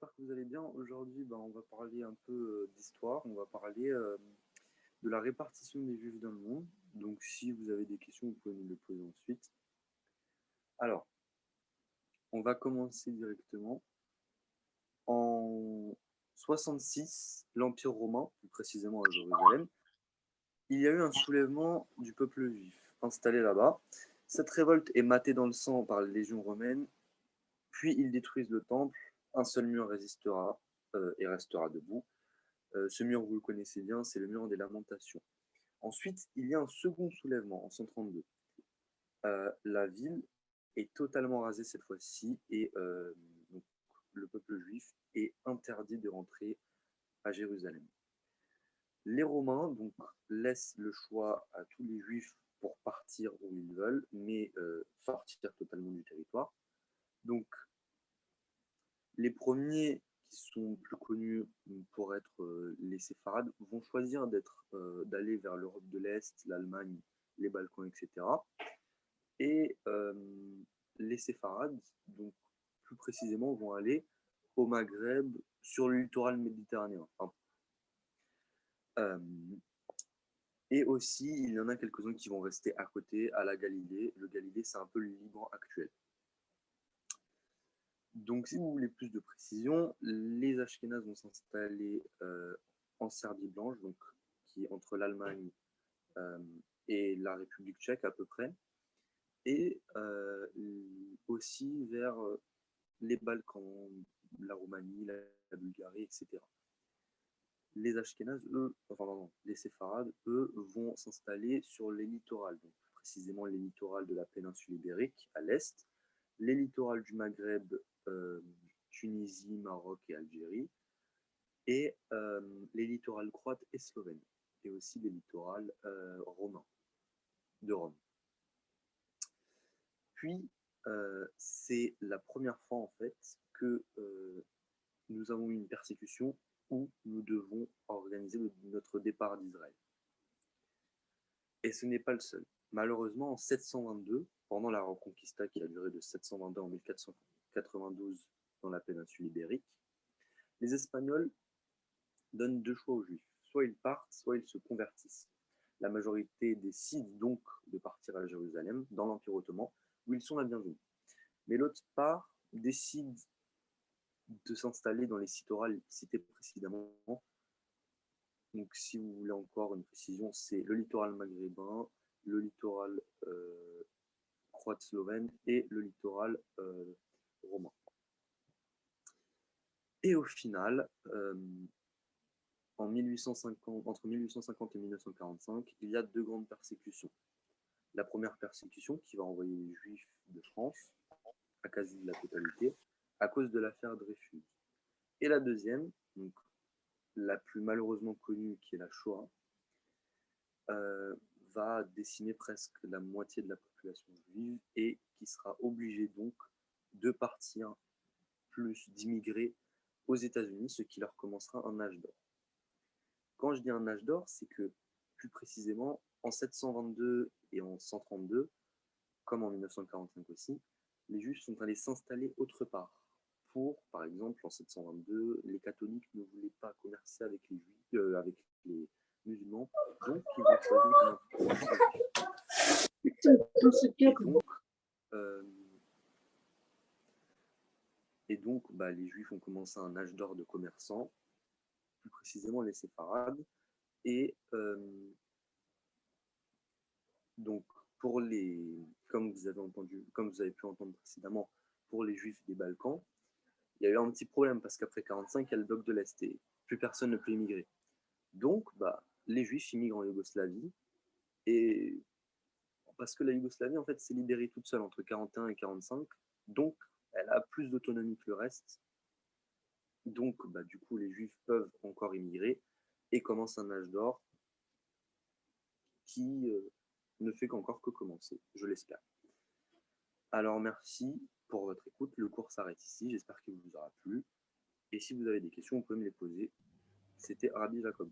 j'espère que vous allez bien. Aujourd'hui, on va parler un peu d'histoire. On va parler de la répartition des Juifs dans le monde. Donc, si vous avez des questions, vous pouvez nous les poser ensuite. Alors, on va commencer directement. En 66, l'Empire romain, plus précisément à Jérusalem, il y a eu un soulèvement du peuple juif installé là-bas. Cette révolte est matée dans le sang par les légions romaines, puis ils détruisent le temple. Un seul mur résistera et restera debout. Ce mur, vous le connaissez bien, c'est le mur des Lamentations. Ensuite, il y a un second soulèvement en 132. La ville est totalement rasée cette fois-ci et donc, le peuple juif est interdit de rentrer à Jérusalem. Les Romains donc, laissent le choix à tous les Juifs pour partir où ils veulent, mais sortir totalement du territoire. Donc, les premiers qui sont plus connus pour être les séfarades vont choisir d'aller vers l'Europe de l'Est, l'Allemagne, les Balkans, etc. Et les séfarades, donc plus précisément, vont aller au Maghreb, sur le littoral méditerranéen. Et aussi, il y en a quelques-uns qui vont rester à côté, à la Galilée. Le Galilée, c'est un peu le Liban actuel. Donc, si vous voulez plus de précision, les Ashkénazes vont s'installer en Serbie blanche, donc, qui est entre l'Allemagne et la République tchèque à peu près, et aussi vers les Balkans, la Roumanie, la Bulgarie, etc. Les Ashkénazes, les séfarades, eux, vont s'installer sur les littorales, donc plus précisément les littorales de la péninsule ibérique à l'est, les littorales du Maghreb, Tunisie, Maroc et Algérie, et les littorales croates et slovènes, et aussi les littorales romains de Rome. Puis, c'est la première fois en fait que nous avons eu une persécution où nous devons organiser notre départ d'Israël. Et ce n'est pas le seul. Malheureusement, en 722, pendant la Reconquista qui a duré de 722 en 1492 dans la péninsule ibérique, les Espagnols donnent deux choix aux Juifs. Soit ils partent, soit ils se convertissent. La majorité décide donc de partir à Jérusalem, dans l'Empire ottoman, où ils sont la bienvenue. Mais l'autre part décide de s'installer dans les littorales cités précédemment. Donc, si vous voulez encore une précision, c'est le littoral maghrébin, le littoral croate slovène et le littoral romain. Et au final, entre 1850 et 1945, il y a deux grandes persécutions. La première persécution qui va envoyer les Juifs de France à quasi la totalité à cause de l'affaire Dreyfus. Et la deuxième, donc la plus malheureusement connue, qui est la Shoah, va décimer presque la moitié de la population juive et qui sera obligée donc de partir, plus d'immigrer aux États-Unis, ce qui leur commencera un âge d'or. Quand je dis un âge d'or, c'est que plus précisément en 722 et en 132, comme en 1945 aussi, les Juifs sont allés s'installer autre part. Par exemple, en 722, les catholiques ne voulaient pas commercer avec les Juifs, avec les musulmans, donc ils ont choisi et donc, les Juifs ont commencé un âge d'or de commerçants, plus précisément les séfarades, et donc comme vous avez pu entendre précédemment, pour les Juifs des Balkans, il y a eu un petit problème parce qu'après 1945, il y a le bloc de l'Est et plus personne ne peut immigrer. Donc, les Juifs immigrent en Yougoslavie et parce que la Yougoslavie, en fait, s'est libérée toute seule entre 1941 et 1945, donc elle a plus d'autonomie que le reste. Donc, du coup, les Juifs peuvent encore immigrer et commence un âge d'or qui ne fait qu'encore que commencer, je l'espère. Alors, merci pour votre écoute. Le cours s'arrête ici. J'espère qu'il vous aura plu. Et si vous avez des questions, vous pouvez me les poser. C'était Rabbi Jacob.